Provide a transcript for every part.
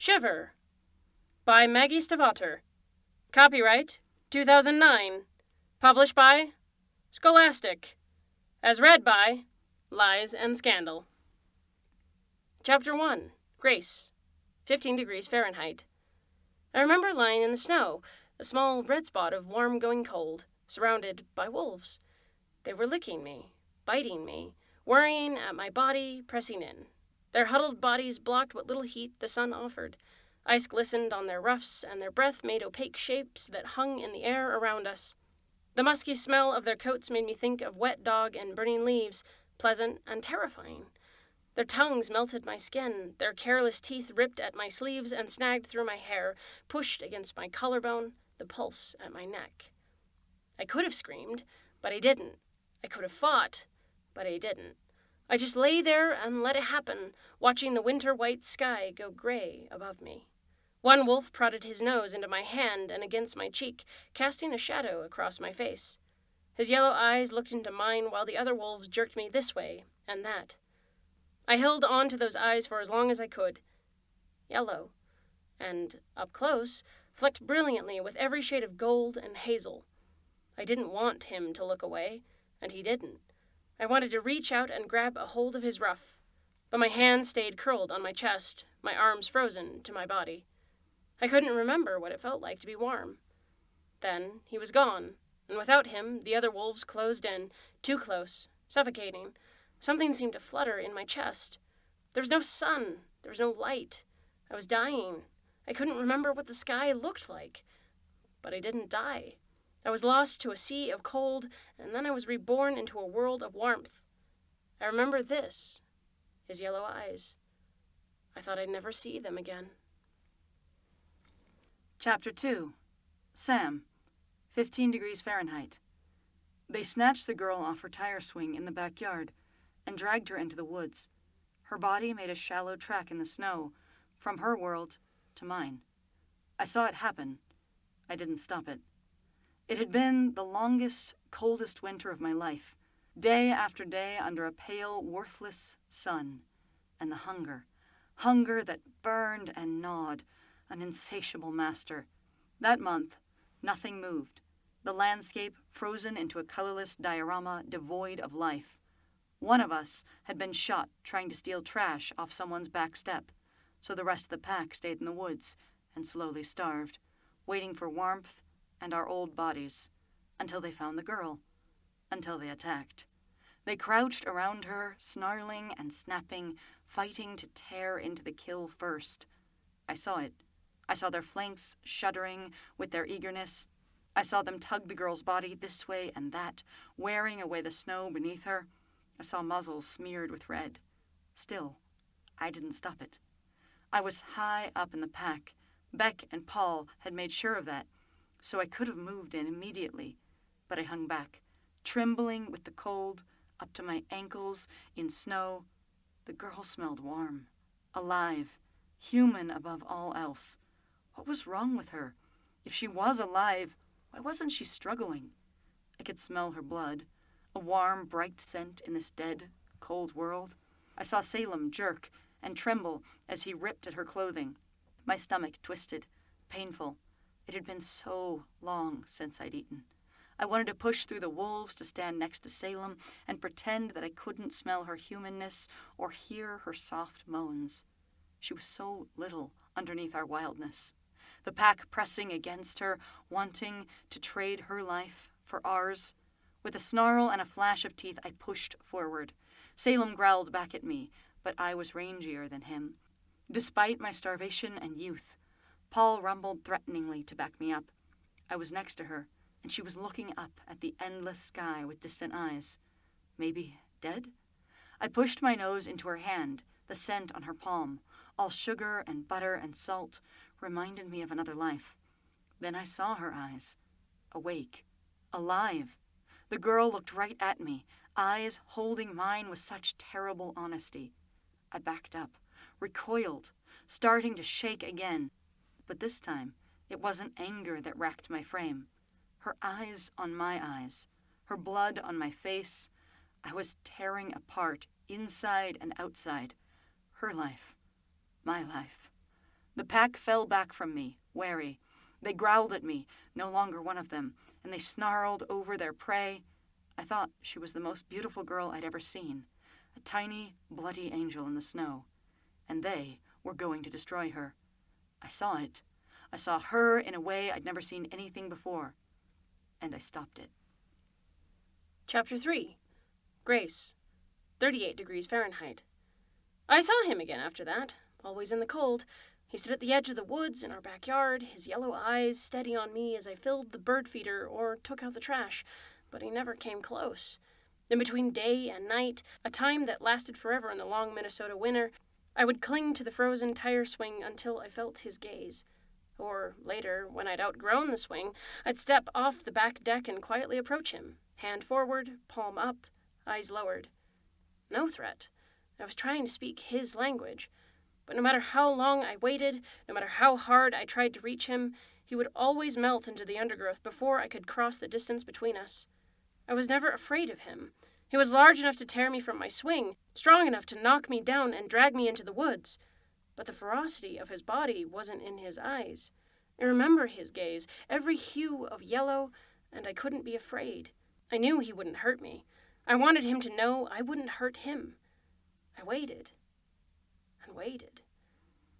Shiver by Maggie Stiefvater. Copyright 2009. Published by Scholastic. As read by Lies and Scandal. Chapter 1. Grace. 15 degrees Fahrenheit. I remember lying in the snow, a small red spot of warm going cold, surrounded by wolves. They were licking me, biting me, worrying at my body, pressing in. Their huddled bodies blocked what little heat the sun offered. Ice glistened on their ruffs, and their breath made opaque shapes that hung in the air around us. The musky smell of their coats made me think of wet dog and burning leaves, pleasant and terrifying. Their tongues melted my skin, their careless teeth ripped at my sleeves and snagged through my hair, pushed against my collarbone, the pulse at my neck. I could have screamed, but I didn't. I could have fought, but I didn't. I just lay there and let it happen, watching the winter-white sky go gray above me. One wolf prodded his nose into my hand and against my cheek, casting a shadow across my face. His yellow eyes looked into mine while the other wolves jerked me this way and that. I held on to those eyes for as long as I could. Yellow, and, up close, flecked brilliantly with every shade of gold and hazel. I didn't want him to look away, and he didn't. I wanted to reach out and grab a hold of his ruff, but my hands stayed curled on my chest, my arms frozen to my body. I couldn't remember what it felt like to be warm. Then he was gone, and without him, the other wolves closed in, too close, suffocating. Something seemed to flutter in my chest. There was no sun, there was no light. I was dying. I couldn't remember what the sky looked like. But I didn't die. I was lost to a sea of cold, and then I was reborn into a world of warmth. I remember this, his yellow eyes. I thought I'd never see them again. Chapter 2. Sam. 15 degrees Fahrenheit. They snatched the girl off her tire swing in the backyard and dragged her into the woods. Her body made a shallow track in the snow, from her world to mine. I saw it happen. I didn't stop it. It had been the longest, coldest winter of my life, day after day under a pale, worthless sun, and the hunger that burned and gnawed, an insatiable master. That month, nothing moved, the landscape frozen into a colorless diorama devoid of life. One of us had been shot trying to steal trash off someone's back step, so the rest of the pack stayed in the woods and slowly starved, waiting for warmth and our old bodies, until they found the girl, until they attacked. They crouched around her, snarling and snapping, fighting to tear into the kill first. I saw it. I saw their flanks shuddering with their eagerness. I saw them tug the girl's body this way and that, wearing away the snow beneath her. I saw muzzles smeared with red. Still, I didn't stop it. I was high up in the pack. Beck and Paul had made sure of that, so I could have moved in immediately, but I hung back, trembling with the cold, up to my ankles in snow. The girl smelled warm, alive, human above all else. What was wrong with her? If she was alive, why wasn't she struggling? I could smell her blood, a warm, bright scent in this dead, cold world. I saw Salem jerk and tremble as he ripped at her clothing. My stomach twisted, painful. It had been so long since I'd eaten. I wanted to push through the wolves to stand next to Salem and pretend that I couldn't smell her humanness or hear her soft moans. She was so little underneath our wildness. The pack pressing against her, wanting to trade her life for ours. With a snarl and a flash of teeth, I pushed forward. Salem growled back at me, but I was rangier than him. Despite my starvation and youth, Paul rumbled threateningly to back me up. I was next to her, and she was looking up at the endless sky with distant eyes. Maybe dead? I pushed my nose into her hand, the scent on her palm, all sugar and butter and salt, reminded me of another life. Then I saw her eyes, awake, alive. The girl looked right at me, eyes holding mine with such terrible honesty. I backed up, recoiled, starting to shake again. But this time, it wasn't anger that racked my frame. Her eyes on my eyes, her blood on my face. I was tearing apart, inside and outside. Her life, my life. The pack fell back from me, wary. They growled at me, no longer one of them, and they snarled over their prey. I thought she was the most beautiful girl I'd ever seen, a tiny, bloody angel in the snow. And they were going to destroy her. I saw it. I saw her in a way I'd never seen anything before. And I stopped it. Chapter 3. Grace. 38 degrees Fahrenheit. I saw him again after that, always in the cold. He stood at the edge of the woods in our backyard, his yellow eyes steady on me as I filled the bird feeder or took out the trash, but he never came close. In between day and night, a time that lasted forever in the long Minnesota winter, I would cling to the frozen tire swing until I felt his gaze. Or later, when I'd outgrown the swing, I'd step off the back deck and quietly approach him, hand forward, palm up, eyes lowered. No threat. I was trying to speak his language. But no matter how long I waited, no matter how hard I tried to reach him, he would always melt into the undergrowth before I could cross the distance between us. I was never afraid of him. He was large enough to tear me from my swing, strong enough to knock me down and drag me into the woods. But the ferocity of his body wasn't in his eyes. I remember his gaze, every hue of yellow, and I couldn't be afraid. I knew he wouldn't hurt me. I wanted him to know I wouldn't hurt him. I waited. And waited.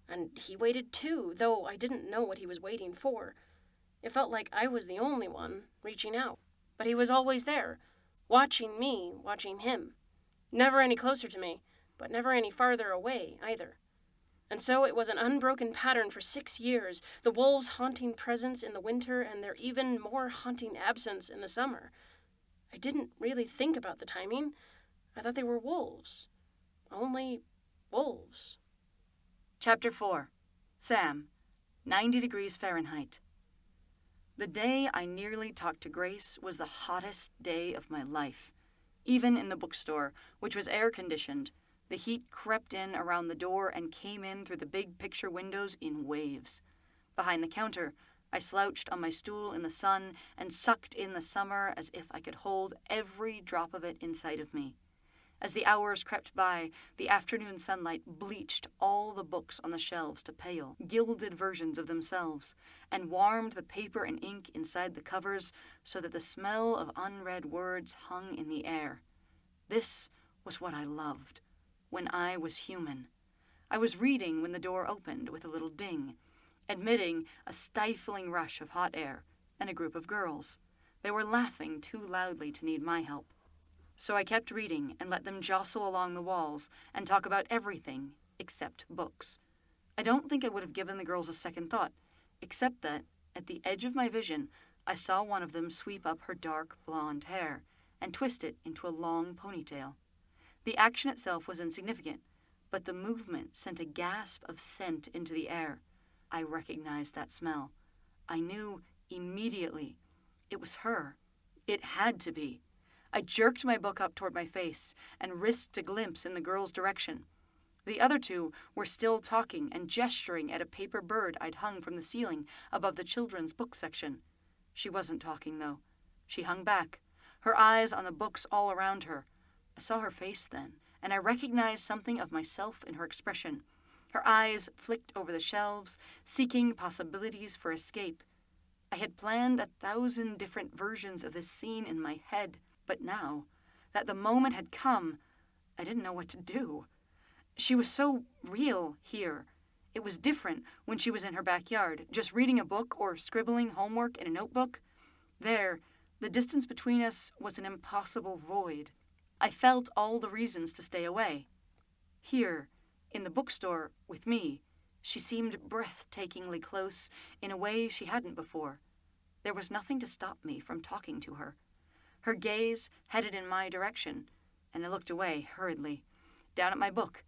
And he waited too, though I didn't know what he was waiting for. It felt like I was the only one reaching out. But he was always there, watching me, watching him. Never any closer to me, but never any farther away either. And so it was an unbroken pattern for 6 years, the wolves' haunting presence in the winter and their even more haunting absence in the summer. I didn't really think about the timing. I thought they were wolves. Only wolves. Chapter 4. Sam. 90 degrees Fahrenheit. The day I nearly talked to Grace was the hottest day of my life. Even in the bookstore, which was air-conditioned, the heat crept in around the door and came in through the big picture windows in waves. Behind the counter, I slouched on my stool in the sun and sucked in the summer as if I could hold every drop of it inside of me. As the hours crept by, the afternoon sunlight bleached all the books on the shelves to pale, gilded versions of themselves, and warmed the paper and ink inside the covers so that the smell of unread words hung in the air. This was what I loved, when I was human. I was reading when the door opened with a little ding, admitting a stifling rush of hot air and a group of girls. They were laughing too loudly to need my help. So I kept reading and let them jostle along the walls and talk about everything except books. I don't think I would have given the girls a second thought, except that, at the edge of my vision, I saw one of them sweep up her dark blonde hair and twist it into a long ponytail. The action itself was insignificant, but the movement sent a gasp of scent into the air. I recognized that smell. I knew immediately. It was her. It had to be. I jerked my book up toward my face and risked a glimpse in the girl's direction. The other two were still talking and gesturing at a paper bird I'd hung from the ceiling above the children's book section. She wasn't talking, though. She hung back, her eyes on the books all around her. I saw her face then, and I recognized something of myself in her expression. Her eyes flicked over the shelves, seeking possibilities for escape. I had planned 1,000 different versions of this scene in my head. But now, that the moment had come, I didn't know what to do. She was so real here. It was different when she was in her backyard, just reading a book or scribbling homework in a notebook. There, the distance between us was an impossible void. I felt all the reasons to stay away. Here, in the bookstore, with me, she seemed breathtakingly close in a way she hadn't before. There was nothing to stop me from talking to her. Her gaze headed in my direction, and I looked away hurriedly, down at my book.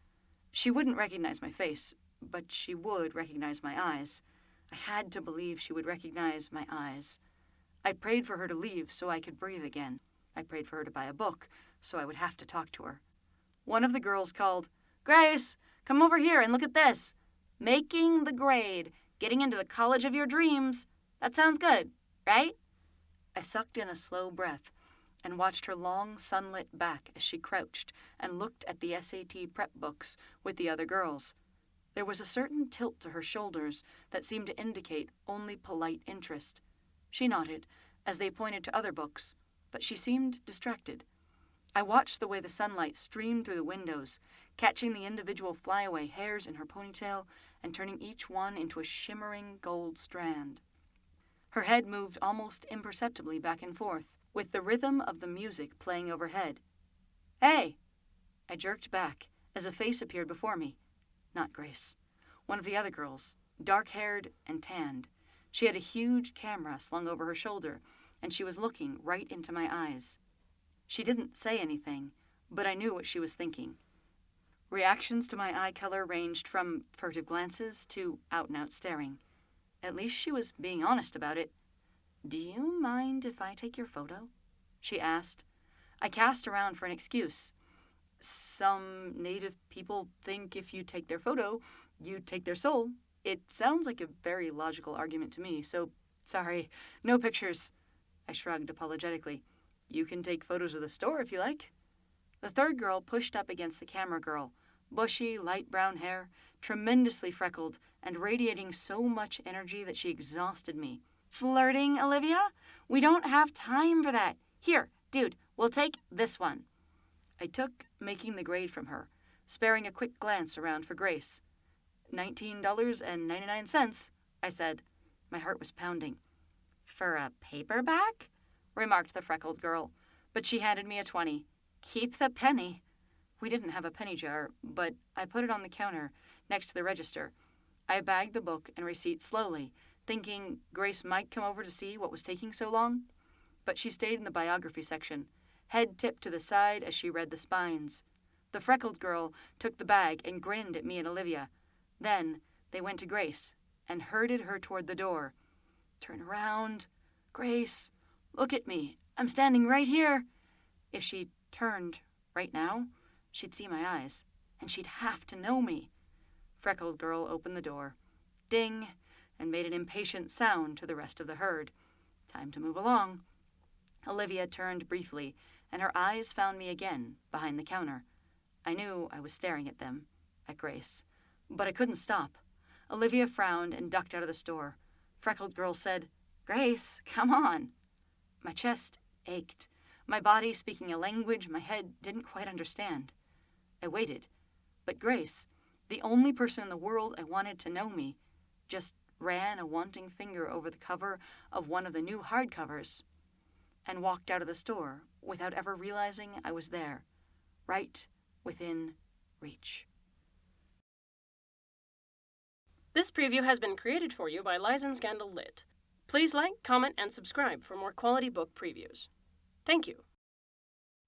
She wouldn't recognize my face, but she would recognize my eyes. I had to believe she would recognize my eyes. I prayed for her to leave so I could breathe again. I prayed for her to buy a book so I would have to talk to her. One of the girls called, "Grace, come over here and look at this. Making the grade, getting into the college of your dreams. That sounds good, right?" I sucked in a slow breath and watched her long sunlit back as she crouched and looked at the SAT prep books with the other girls. There was a certain tilt to her shoulders that seemed to indicate only polite interest. She nodded as they pointed to other books, but she seemed distracted. I watched the way the sunlight streamed through the windows, catching the individual flyaway hairs in her ponytail and turning each one into a shimmering gold strand. Her head moved almost imperceptibly back and forth, with the rhythm of the music playing overhead. "Hey!" I jerked back as a face appeared before me. Not Grace. One of the other girls, dark-haired and tanned. She had a huge camera slung over her shoulder, and she was looking right into my eyes. She didn't say anything, but I knew what she was thinking. Reactions to my eye color ranged from furtive glances to out-and-out staring. At least she was being honest about it. "Do you mind if I take your photo?" she asked. I cast around for an excuse. "Some native people think if you take their photo, you take their soul." It sounds like a very logical argument to me, so sorry, no pictures. I shrugged apologetically. "You can take photos of the store if you like." The third girl pushed up against the camera girl, bushy, light brown hair, tremendously freckled, and radiating so much energy that she exhausted me. "Flirting, Olivia? We don't have time for that. Here, dude, we'll take this one." I took making the grade from her, sparing a quick glance around for Grace. $19.99, I said. My heart was pounding. "For a paperback?" remarked the freckled girl, but she handed me a 20. "Keep the penny." We didn't have a penny jar, but I put it on the counter next to the register. I bagged the book and receipt slowly, thinking Grace might come over to see what was taking so long. But she stayed in the biography section, head tipped to the side as she read the spines. The freckled girl took the bag and grinned at me and Olivia. Then they went to Grace and herded her toward the door. "Turn around. Grace, look at me. I'm standing right here." If she turned right now, she'd see my eyes, and she'd have to know me. Freckled girl opened the door. Ding, and made an impatient sound to the rest of the herd. Time to move along. Olivia turned briefly, and her eyes found me again, behind the counter. I knew I was staring at them, at Grace, but I couldn't stop. Olivia frowned and ducked out of the store. Freckled girl said, "Grace, come on." My chest ached, my body speaking a language my head didn't quite understand. I waited, but Grace, the only person in the world I wanted to know me, just ran a wanting finger over the cover of one of the new hardcovers and walked out of the store without ever realizing I was there, right within reach. This preview has been created for you by Lies and Scandal Lit. Please like, comment, and subscribe for more quality book previews. Thank you.